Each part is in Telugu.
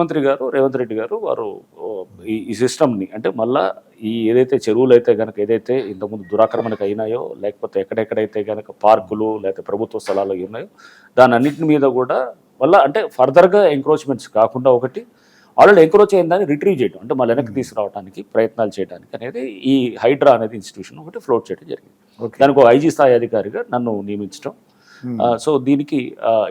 ముఖ్యమంత్రి గారు రేవంత్ రెడ్డి గారు వారు ఈ సిస్టమ్ని అంటే మళ్ళా ఈ ఏదైతే చెరువులు అయితే కనుక ఏదైతే ఇంతకుముందు దురాక్రమణకు అయినాయో లేకపోతే ఎక్కడెక్కడైతే కనుక పార్కులు లేకపోతే ప్రభుత్వ స్థలాలు ఉన్నాయో దాని అన్నింటి మీద కూడా మళ్ళీ అంటే ఫర్దర్గా ఎంక్రోచ్మెంట్స్ కాకుండా ఒకటి ఆల్రెడీ ఎంక్రోచ్ అయిందని రిట్రీవ్ చేయడం అంటే మళ్ళీ వెనక్కి తీసుకురావడానికి ప్రయత్నాలు చేయడానికి అనేది ఈ హైడ్రా అనేది ఇన్స్టిట్యూషన్ ఒకటి ఫ్లోట్ చేయడం జరిగింది. దానికి ఒక ఐజీ స్థాయి అధికారిగా నన్ను నియమించడం. సో దీనికి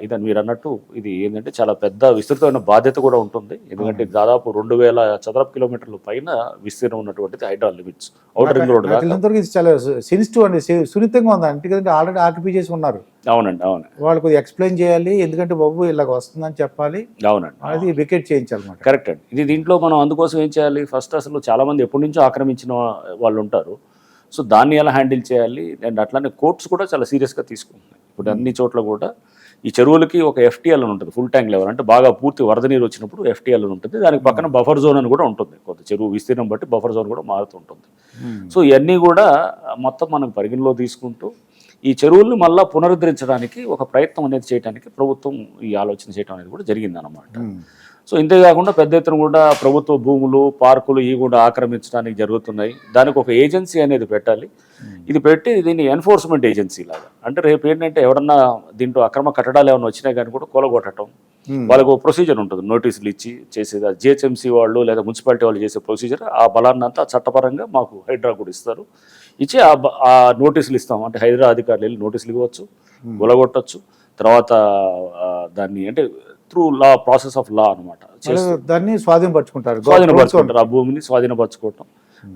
ఇదని మీరు అన్నట్టు ఇది ఏంటంటే చాలా పెద్ద విస్తృతమైన బాధ్యత కూడా ఉంటుంది. ఎందుకంటే దాదాపు 2000 చదరపు కిలోమీటర్ల పైన విస్తీర్ణం ఉన్నటువంటిది HYDRAA limits outer ring road చాలా సెన్సిటివ్ అండి, సున్నితంగా ఉంది అంటే ఆల్రెడీ ఆక్యుపై చేసి ఉన్నారు. అవునండి, అవును. వాళ్ళు కొద్దిగా ఎక్స్ప్లెయిన్ చేయాలి, ఎందుకంటే బాబు ఇలాగ వస్తుందని చెప్పాలి. అవునండి, అది వికెట్ చేయించాలన్నమాట. కరెక్ట్ అండి. ఇది దీంట్లో మనం అందుకోసం ఏం చేయాలి, ఫస్ట్ అసలు చాలా మంది ఎప్పటి నుంచో ఆక్రమించిన వాళ్ళు ఉంటారు. సో దాన్ని ఎలా హ్యాండిల్ చేయాలి అండ్ అట్లానే కోర్ట్స్ కూడా చాలా సీరియస్గా తీసుకుంటున్నాయి. ఇప్పుడు అన్ని చోట్ల కూడా ఈ చెరువులకి ఒక ఎఫ్టీఎల్ అని ఉంటుంది, ఫుల్ ట్యాంక్ లెవెల్, అంటే బాగా పూర్తి వరద నీరు వచ్చినప్పుడు ఎఫ్టీఎల్ అని ఉంటుంది. దానికి పక్కన బఫర్ జోన్ అని కూడా ఉంటుంది. కొంత చెరువు విస్తీర్ణం బట్టి బఫర్ జోన్ కూడా మారుతుంటుంది. సో ఇవన్నీ కూడా మొత్తం మనం పరిగణలో తీసుకుంటూ ఈ చెరువుల్ని మళ్ళీ పునరుద్ధరించడానికి ఒక ప్రయత్నం అనేది చేయడానికి ప్రభుత్వం ఈ ఆలోచన చేయడం అనేది కూడా జరిగిందన్నమాట. సో ఇంతేకాకుండా పెద్ద ఎత్తున కూడా ప్రభుత్వ భూములు పార్కులు ఇవి కూడా ఆక్రమించడానికి జరుగుతున్నాయి. దానికి ఒక ఏజెన్సీ అనేది పెట్టాలి. ఇది పెట్టి దీన్ని ఎన్ఫోర్స్మెంట్ ఏజెన్సీ లాగా, అంటే రేపు ఏంటంటే ఎవరన్నా దీంట్లో అక్రమ కట్టడాలు ఏమైనా వచ్చినా కానీ కూడా కూలగొట్టడం, వాళ్ళకు ఒక ప్రొసీజర్ ఉంటుంది, నోటీసులు ఇచ్చి చేసేది. జిహెచ్ఎంసీ వాళ్ళు లేదా మున్సిపాలిటీ వాళ్ళు చేసే ప్రొసీజర్, ఆ బలాన్ని అంతా చట్టపరంగా మాకు హైడ్రా కూడా ఇస్తారు. ఇచ్చి ఆ నోటీసులు ఇస్తాం, అంటే హైడ్రా అధికారులు వెళ్ళి నోటీసులు ఇవ్వచ్చు, కూలగొట్టచ్చు. తర్వాత దాన్ని అంటే through law process of law అనమాట, దాన్ని స్వాధీనపరచుకుంటారు, ఆ భూమిని స్వాధీనపరచుకోవటం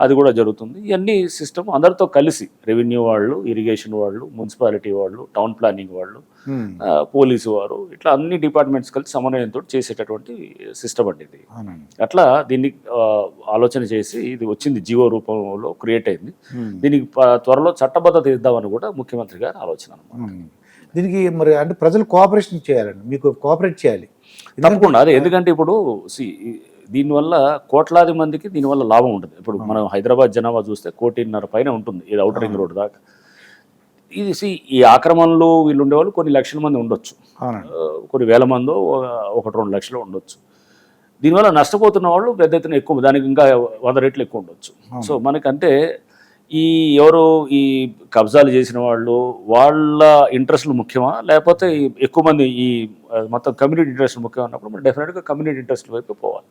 అది కూడా జరుగుతుంది. ఇవన్నీ సిస్టమ్ అందరితో కలిసి రెవెన్యూ వాళ్ళు, ఇరిగేషన్ వాళ్ళు, మున్సిపాలిటీ వాళ్ళు, టౌన్ ప్లానింగ్ వాళ్ళు, పోలీసు వారు, ఇట్లా అన్ని డిపార్ట్మెంట్స్ కలిసి సమన్వయంతో చేసేటటువంటి సిస్టమ్ అండి ఇది. అట్లా దీన్ని ఆలోచన చేసి ఇది వచ్చింది, జీవో రూపంలో క్రియేట్ అయింది. దీనికి త్వరలో చట్టబద్ధత ఇద్దామని కూడా ముఖ్యమంత్రి గారి ఆలోచన అనమాట. దీనికి మరి అంటే ప్రజలు కోఆపరేషన్ చేయాలండి, మీకు కోఆపరేట్ చేయాలి తప్పకుండా. అదే ఎందుకంటే ఇప్పుడు దీనివల్ల కోట్లాది మందికి దీనివల్ల లాభం ఉంటుంది. ఇప్పుడు మనం హైదరాబాద్ జనాభా చూస్తే 1.5 పైన ఉంటుంది ఇది అవుటర్ రింగ్ రోడ్ దాకా. ఇది ఈ ఆక్రమణలు వీళ్ళు ఉండేవాళ్ళు కొన్ని లక్షల మంది ఉండొచ్చు, కొన్ని వేల మందో 1-2 లక్షలు ఉండొచ్చు. దీనివల్ల నష్టపోతున్న వాళ్ళు పెద్ద ఎత్తున ఎక్కువ, దానికి ఇంకా 100 రెట్లు ఎక్కువ ఉండొచ్చు. సో మనకంటే ఎవరు ఈ కబ్జాలు చేసిన వాళ్ళు వాళ్ళ ఇంట్రెస్ట్లు ముఖ్యమా, లేకపోతే ఎక్కువ మంది ఈ మొత్తం కమ్యూనిటీ ఇంట్రెస్ట్ ముఖ్యం అన్నప్పుడు మనం డెఫినెట్గా కమ్యూనిటీ ఇంట్రెస్ట్ వైపు పోవాలి.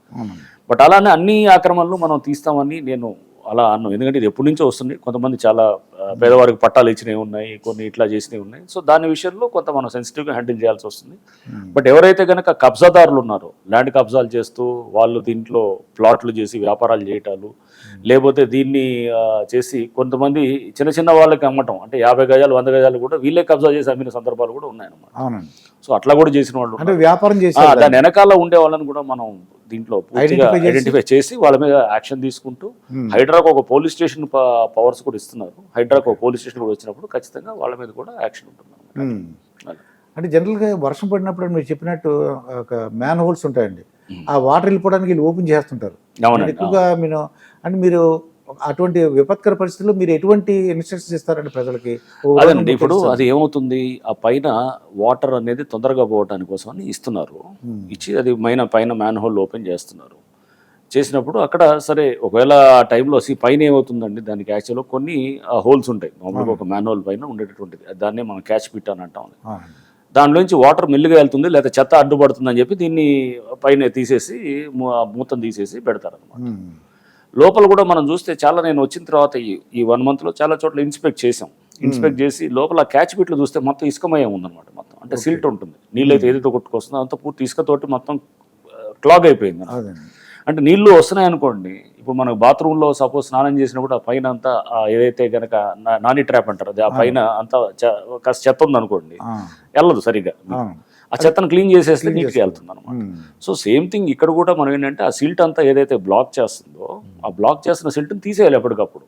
బట్ అలానే అన్ని ఆక్రమణలు మనం తీస్తామని నేను అలా అన్నాను. ఎందుకంటే ఇది ఎప్పటి నుంచో వస్తుంది. కొంతమంది చాలా పేదవారికి పట్టాలు ఇచ్చినవి ఉన్నాయి, కొన్ని ఇట్లా చేసినవి ఉన్నాయి. సో దాని విషయంలో కొంత మనం సెన్సిటివ్గా హ్యాండిల్ చేయాల్సి వస్తుంది. బట్ ఎవరైతే కనుక కబ్జాదారులు ఉన్నారో, ల్యాండ్ కబ్జాలు చేస్తూ వాళ్ళు దీంట్లో ప్లాట్లు చేసి వ్యాపారాలు చేయటాలు, లేకపోతే దీన్ని చేసి కొంతమంది చిన్న చిన్న వాళ్ళకి అమ్మటం, అంటే 50 గజాలు 100 గజాలు కూడా వీళ్ళే కబ్జా చేసి అమ్మిన సందర్భాలు కూడా ఉన్నాయన్నమాట. సో అట్లా కూడా చేసిన వాళ్ళు, అంటే వ్యాపారం చేసి దాని వెనకాల ఉండే వాళ్ళని కూడా మనం దీంట్లో పూర్తిగా ఐడెంటిఫై చేసి వాళ్ళ మీద యాక్షన్ తీసుకుంటూ, హైడ్రాకు ఒక పోలీస్ స్టేషన్ పవర్స్ కూడా ఇస్తున్నారు. హైడ్రాకు ఒక పోలీస్ స్టేషన్ కూడా వచ్చినప్పుడు ఖచ్చితంగా వాళ్ళ మీద కూడా యాక్షన్ ఉంటుంది. అంటే జనరల్గా వర్షం పడినప్పుడు మీరు చెప్పినట్టు ఒక మ్యాన్ హోల్స్ ఉంటాయండి, ఆ వాటర్ వెళ్ళిపోవడానికి వీళ్ళు ఓపెన్ చేస్తుంటారు ఎక్కువగా. మీరు అటువంటి విపత్కర పరిస్థితుల్లో మీరు ఎటువంటి ఇన్స్ట్రక్షన్స్ ఇస్తారండి ప్రజలకి? అదండి, ఇప్పుడు అది ఏమవుతుంది, ఆ పైన వాటర్ అనేది తొందరగా పోవడానికి కోసం అని ఇస్తున్నారు. ఇచ్చి అది పైన మ్యాన్ హోల్ ఓపెన్ చేస్తున్నారు. చేసినప్పుడు అక్కడ సరే ఒకవేళ ఆ టైంలో పైన ఏమవుతుందండి, దానికి యాక్చువల్గా కొన్ని హోల్స్ ఉంటాయి. మామూలుగా ఒక మ్యాన్ హోల్ పైన ఉండేటటువంటిది, దాన్నే మనం క్యాచ్ పిట్ అని అంటాం. దానిలోంచి వాటర్ మెల్లిగా వెళ్తుంది, లేదా చెత్త అడ్డుపడుతుందని చెప్పి దీన్ని పైన తీసేసి మూతను తీసేసి పెడతారనమాట. లోపల కూడా మనం చూస్తే చాలా, నేను వచ్చిన తర్వాత ఈ 1 monthలో చాలా చోట్ల ఇన్స్పెక్ట్ చేసి లోపల క్యాచ్ పిట్లు చూస్తే మొత్తం ఇసుకమయం ఉందన్నమాట. మొత్తం అంటే సిల్ట్ ఉంటుంది, నీళ్ళు అయితే ఏదైతే కొట్టుకొస్తుందో అంతా పూర్తి ఇసుకతోటి మొత్తం క్లాగ్ అయిపోయింది. అంటే నీళ్లు వస్తున్నాయి అనుకోండి, ఇప్పుడు మనకు బాత్రూంలో సపోజ్ స్నానం చేసినప్పుడు ఆ పైన అంతా ఏదైతే కనుక నాని ట్రాప్ అంటారు, అది ఆ పైన అంతా కాస్త చెత్త ఉందనుకోండి, వెళ్ళదు సరిగ్గా. ఆ చెత్తను క్లీన్ చేసేస్తే నీట్గా వెళ్తుంది అనమాట. సో సేమ్ థింగ్ ఇక్కడ కూడా మనం ఏంటంటే ఆ సిల్ట్ అంతా ఏదైతే బ్లాక్ చేస్తుందో ఆ బ్లాక్ చేస్తున్న సిల్ట్ని తీసేయాలి ఎప్పటికప్పుడు.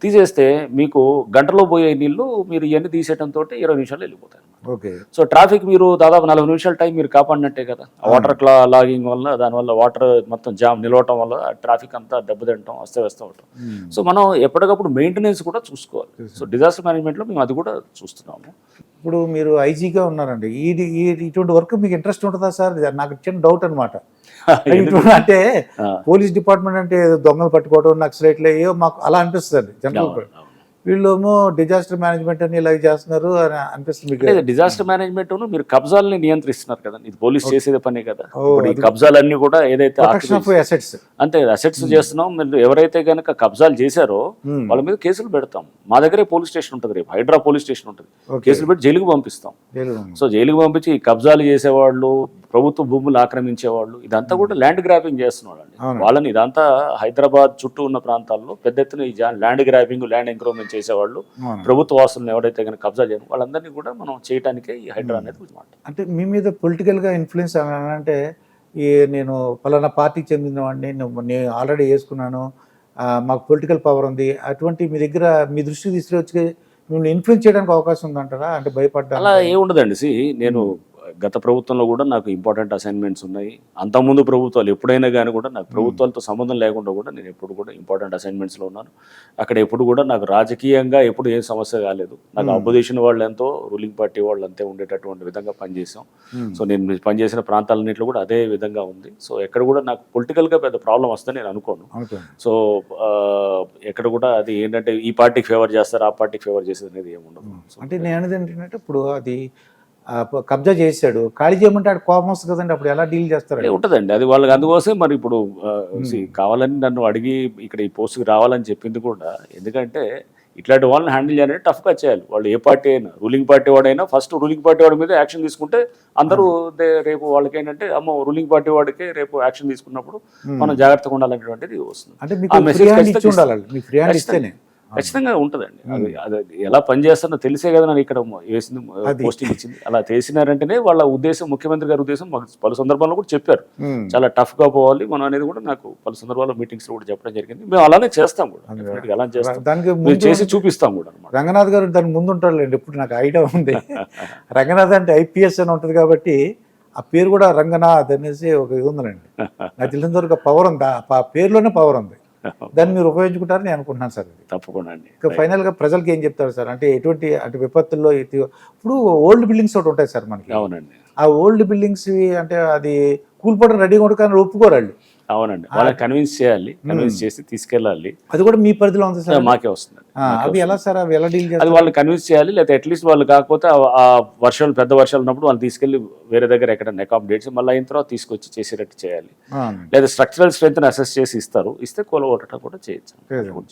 తీసేస్తే మీకు గంటలో పోయే నీళ్ళు మీరు ఇవన్నీ తీసేయడంతో 20 నిమిషాలు వెళ్ళిపోతాయి. సో ట్రాఫిక్ మీరు దాదాపు 40 నిమిషాల టైం మీరు కాపాడినట్టే కదా. వాటర్ లాగింగ్ వల్ల దానివల్ల వాటర్ మొత్తం జామ్ నిలవటం వల్ల ట్రాఫిక్ అంతా దెబ్బతింటాం, అస్తవ్యస్తం అవటం. సో మనం ఎప్పటికప్పుడు మెయింటెనెన్స్ కూడా చూసుకోవాలి. సో డిజాస్టర్ మేనేజ్మెంట్లో మేము అది కూడా చూస్తున్నాము. ఇప్పుడు మీరు ఐజీగా ఉన్నారండి, ఇటువంటి వర్క్ మీకు ఇంట్రెస్ట్ ఉంటుందా సార్? నాకు చిన్న డౌట్ అనమాట. అంటే పోలీస్ డిపార్ట్మెంట్ అంటే ఏదో దొంగలు పట్టుకోవడం నక్సలైట్లు ఏవో మాకు అలా అనిపిస్తుంది జనరల్. వీళ్ళేమో డిజాస్టర్ మేనేజ్మెంట్ అని ఇలా చేస్తున్నారు అని అనిపిస్తుంది మీకు. డిజాస్టర్ మేనేజ్మెంట్ మీరు కబ్జాలని నియంత్రిస్తున్నారు కదా, ఇది పోలీస్ చేసేదే పనే కదా. ఇప్పుడు ఈ కబ్జాలన్నీ కూడా ఏదైతే అసెట్స్ అంతే అసెట్స్ చేస్తున్నాం, మీరు ఎవరైతే కనుక కబ్జాలు చేశారో వాళ్ళ మీద కేసులు పెడతాం. మా దగ్గరే పోలీస్ స్టేషన్ ఉంటుంది, రేపు హైడ్రా పోలీస్ స్టేషన్ ఉంటుంది, కేసులు పెట్టి జైలుకు పంపిస్తాం. సో జైలుకు పంపించి ఈ కబ్జాలు చేసేవాళ్ళు, ప్రభుత్వ భూములు ఆక్రమించేవాళ్ళు, ఇదంతా కూడా ల్యాండ్ గ్రాబింగ్ చేస్తున్న వాళ్ళని ఇదంతా హైదరాబాద్ చుట్టూ ఉన్న ప్రాంతాల్లో పెద్ద ఎత్తున ఈ ల్యాండ్ గ్రాబింగ్, ల్యాండ్ ఎంక్రోచ్మెంట్ చేసేవాళ్ళు, ప్రభుత్వ వాసులను ఎవరైతే కనుక కబ్జా చేయడం వాళ్ళందరినీ కూడా మనం చేయడానికే ఈ హైడ్రా అనేది మాట. అంటే మీ మీద పొలిటికల్గా ఇన్ఫ్లుయెన్స్ అంటే నేను పలానా పార్టీకి చెందిన వాడిని, నేను ఆల్రెడీ వేసుకున్నాను, మాకు పొలిటికల్ పవర్ ఉంది, అటువంటి మీ దగ్గర మీ దృష్టికి తీసుకొచ్చి మిమ్మల్ని ఇన్ఫ్లుయెన్స్ చేయడానికి అవకాశం ఉందంటారా? అంటే భయపడ్డా అలా ఏముండదండి. నేను గత ప్రభుత్వంలో కూడా నాకు ఇంపార్టెంట్ అసైన్మెంట్స్ ఉన్నాయి. అంతకుముందు ప్రభుత్వాలు ఎప్పుడైనా కానీ కూడా నాకు ప్రభుత్వాలతో సంబంధం లేకుండా కూడా నేను ఎప్పుడు కూడా ఇంపార్టెంట్ అసైన్మెంట్స్లో ఉన్నాను. అక్కడ ఎప్పుడు కూడా నాకు రాజకీయంగా ఎప్పుడు ఏం సమస్య కాలేదు. నాకు అపోజిషన్ వాళ్ళు ఎంతో, రూలింగ్ పార్టీ వాళ్ళు అంతే ఉండేటటువంటి విధంగా పనిచేసాం. సో నేను పనిచేసిన ప్రాంతాలన్నింటిలో కూడా అదే విధంగా ఉంది. సో ఎక్కడ కూడా నాకు పొలిటికల్గా పెద్ద ప్రాబ్లం వస్తుందని నేను అనుకోను. సో ఎక్కడ కూడా అది ఏంటంటే ఈ పార్టీకి ఫేవర్ చేస్తారు, ఆ పార్టీకి ఫేవర్ చేసేది అనేది ఏముండదు. అంటే నేను అనేది ఏంటంటే ఇప్పుడు అది కబ్జా చేశాడు, ఖాళీ చేయమంటే ఆడు కోపం వస్తుంది కదండి, అప్పుడు ఎలా డీల్ చేస్తారు? ఉంటుందండి అది వాళ్ళకి. అందుకోసం మరి ఇప్పుడు కావాలని నన్ను అడిగి ఇక్కడ ఈ పోస్ట్కి రావాలని చెప్పింది కూడా ఎందుకంటే ఇట్లాంటి వాళ్ళని హ్యాండిల్ చేయాలంటే టఫ్గా చేయాలి. వాళ్ళు ఏ పార్టీ అయినా, రూలింగ్ పార్టీ వాడైనా ఫస్ట్ రూలింగ్ పార్టీ వాడి మీద యాక్షన్ తీసుకుంటే అందరూ రేపు వాళ్ళకి ఏంటంటే అమ్మో రూలింగ్ పార్టీ వాడికే రేపు యాక్షన్ తీసుకున్నప్పుడు మనం జాగ్రత్తగా ఉండాలనేటువంటిది వస్తుంది. అంటే మీకు ఖచ్చితంగా ఉంటుందండి. అది ఎలా పనిచేస్తారో తెలిసే కదా నాకు ఇక్కడ వేసింది, పోస్టింగ్ ఇచ్చింది. అలా చేసినారంటేనే వాళ్ళ ఉద్దేశం, ముఖ్యమంత్రి గారి ఉద్దేశం మాకు పలు సందర్భాల్లో కూడా చెప్పారు, చాలా టఫ్గా పోవాలి మనం అనేది కూడా నాకు పలు సందర్భాల్లో మీటింగ్స్లో కూడా చెప్పడం జరిగింది. మేము అలానే చేస్తాం కూడా, అలా చేస్తాం, దానికి చేసి చూపిస్తాం కూడా. రంగనాథ్ గారు దాని ముందు ఉంటారులేండి, ఇప్పుడు నాకు ఐడియా ఉంది. రంగనాథ్ అంటే IPS అని ఉంటుంది కాబట్టి ఆ పేరు కూడా రంగనాథ్ అనేసి ఒక ఇది ఉందండి. నాకు తెలిసినంత వరకు పవర్ ఉంది, ఆ పేరులోనే పవర్ ఉంది. దాన్ని మీరు ఉపయోగించుకుంటారని నేను అనుకుంటున్నాను సార్. తప్పకుండా అండి. ఇంకా ఫైనల్గా ప్రజలకి ఏం చెప్తారు సార్? అంటే ఎటువంటి అంటే విపత్తుల్లో ఇప్పుడు ఓల్డ్ బిల్డింగ్స్ ఒకటి ఉంటాయి సార్ మనకి. అవునండి. ఆ ఓల్డ్ బిల్డింగ్స్ అంటే అది కూలిపోవడం రెడీగా ఉంటుంది కానీ ఒప్పుకోరండి. అవునండి, వాళ్ళని కన్విన్స్ చేయాలి, కన్విన్స్ చేసి తీసుకెళ్ళాలి. అది కూడా మీ పరిధిలో ఉంది సార్? మాకే వస్తుంది. అవి ఎలా సార్, అవి ఎలా డీల్ చేయాలి? అది వాళ్ళని కన్విన్స్ చేయాలి, లేకపోతే అట్లీస్ట్ వాళ్ళు కాకపోతే ఆ వర్షాలు, పెద్ద వర్షాలు ఉన్నప్పుడు వాళ్ళు తీసుకెళ్లి వేరే దగ్గర ఎక్కడైనా అకామిడేట్స్ మళ్ళీ అయిన తర్వాత తీసుకొచ్చి చేసేటట్టు చేయాలి. లేదా స్ట్రక్చరల్ స్ట్రెంత్ అసెస్ చేసి ఇస్తారు, ఇస్తే కూలగొట్టడం కూడా చేయొచ్చు.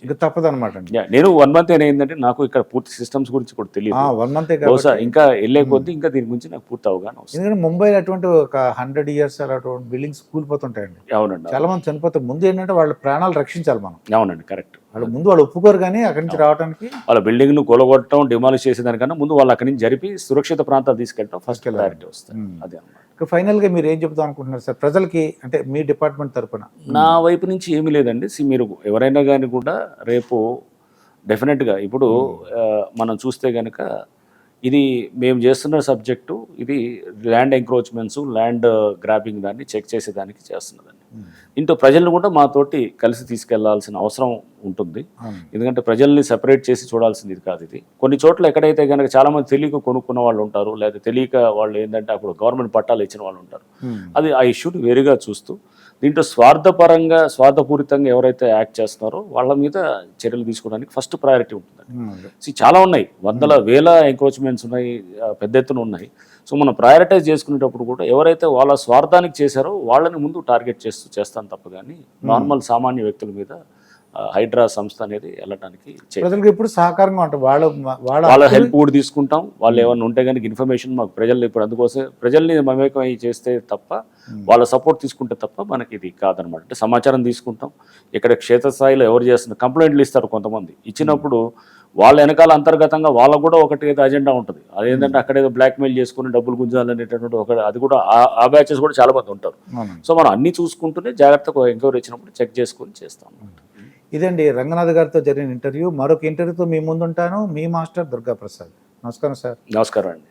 ఇంకా తప్పదు అనమాట. నేను 1 month ఏంటంటే నాకు ఇక్కడ పూర్తి సిస్టమ్స్ గురించి కూడా తెలియదు. 1 month ఇంకా వెళ్ళే కొద్దీ ఇంకా దీని గురించి నాకు పూర్తి అవగాహన వస్తుంది. ఎందుకంటే ముంబైలో అటువంటి ఒక 100 years అటువంటి బిల్డింగ్స్ కూలిపోతుంటాయండి. అవునండి, చాలా మంది చనిపోతారు. ముందు ఏంటంటే వాళ్ళ ప్రాణాలు రక్షించాలి మనం. అవునండి, కరెక్ట్. వాళ్ళు ముందు వాళ్ళు ఒప్పుకోరు కానీ అక్కడి నుంచి రావడానికి, వాళ్ళ బిల్డింగ్ ను కూలగొట్టడం, డిమాలిష్ చేసేదానికన్నా ముందు వాళ్ళు అక్కడి నుంచి జరిపి సురక్షిత ప్రాంతాలు తీసుకెళ్ళడం ఫస్ట్ ప్రయారిటీ వస్తుంది. అదే అన్నమాట. ఫైనల్ గా మీరు ఏం చెప్తాం అనుకుంటున్నారు సార్ ప్రజలకి, అంటే మీ డిపార్ట్మెంట్ తరఫున? నా వైపు నుంచి ఏమీ లేదండి. మీరు ఎవరైనా కానీ కూడా రేపు డెఫినెట్గా ఇప్పుడు మనం చూస్తే కనుక ఇది మేము చేస్తున్న సబ్జెక్టు, ఇది ల్యాండ్ ఎంక్రోచ్మెంట్స్, ల్యాండ్ గ్రాబింగ్ దాన్ని చెక్ చేసేదానికి చేస్తున్నదండి. ఇంట్లో ప్రజలను కూడా మాతోటి కలిసి తీసుకెళ్లాల్సిన అవసరం ఉంటుంది. ఎందుకంటే ప్రజల్ని సెపరేట్ చేసి చూడాల్సింది కాదు ఇది. కొన్ని చోట్ల ఎక్కడైతే కనుక చాలా మంది తెలియక కొనుక్కున్న వాళ్ళు ఉంటారు, లేదా తెలియక వాళ్ళు ఏంటంటే అప్పుడు గవర్నమెంట్ పట్టాలు ఇచ్చిన వాళ్ళు ఉంటారు. అది ఆ ఇష్యూని వేరుగా చూస్తూ దీంట్లో స్వార్థపూరితంగా ఎవరైతే యాక్ట్ చేస్తున్నారో వాళ్ళ మీద చర్యలు తీసుకోవడానికి ఫస్ట్ ప్రయారిటీ ఉంటుందండి. చాలా ఉన్నాయి, వందల వేల ఎంక్రోచ్మెంట్స్ ఉన్నాయి, పెద్ద ఎత్తున ఉన్నాయి. సో మనం ప్రయారిటైజ్ చేసుకునేటప్పుడు కూడా ఎవరైతే వాళ్ళ స్వార్థానికి చేశారో వాళ్ళని ముందు టార్గెట్ చేస్తాను తప్ప కానీ నార్మల్ సామాన్య వ్యక్తుల మీద హైడ్రా సంస్థ అనేది వెళ్ళడానికి ప్రజలకు ఎప్పుడు సహకారంగా ఉంటాం. వాళ్ళ హెల్ప్ కూడా తీసుకుంటాం. వాళ్ళు ఏమన్నా ఉంటే కనుక ఇన్ఫర్మేషన్ మాకు ప్రజలు ఇప్పుడు అందుకోసం ప్రజల్ని మమేకమై చేస్తే తప్ప, వాళ్ళ సపోర్ట్ తీసుకుంటే తప్ప మనకి ఇది కాదనమాట. అంటే సమాచారం తీసుకుంటాం. ఇక్కడ క్షేత్రస్థాయిలో ఎవరు చేస్తున్న కంప్లైంట్లు ఇస్తారు కొంతమంది, ఇచ్చినప్పుడు వాళ్ళ వెనకాల అంతర్గతంగా వాళ్ళకు కూడా ఒకటి ఏదో అజెండా ఉంటుంది. అదేంటంటే అక్కడేదో బ్లాక్మెయిల్ చేసుకుని డబ్బులు గుంజాలనేటటువంటి ఒక అది కూడా ఆ బ్యాచెస్ కూడా చాలా మంది ఉంటారు. సో మనం అన్ని చూసుకుంటూనే జాగ్రత్తగా ఎంక్వైరీ వచ్చినప్పుడు చెక్ చేసుకుని చేస్తాం. ఇదండి రంగనాథ్ గారితో జరిగిన ఇంటర్వ్యూ. మరొక ఇంటర్వ్యూతో మీ ముందుంటాను. మీ మాస్టర్ దుర్గా ప్రసాద్. నమస్కారం సార్. నమస్కారం అండి.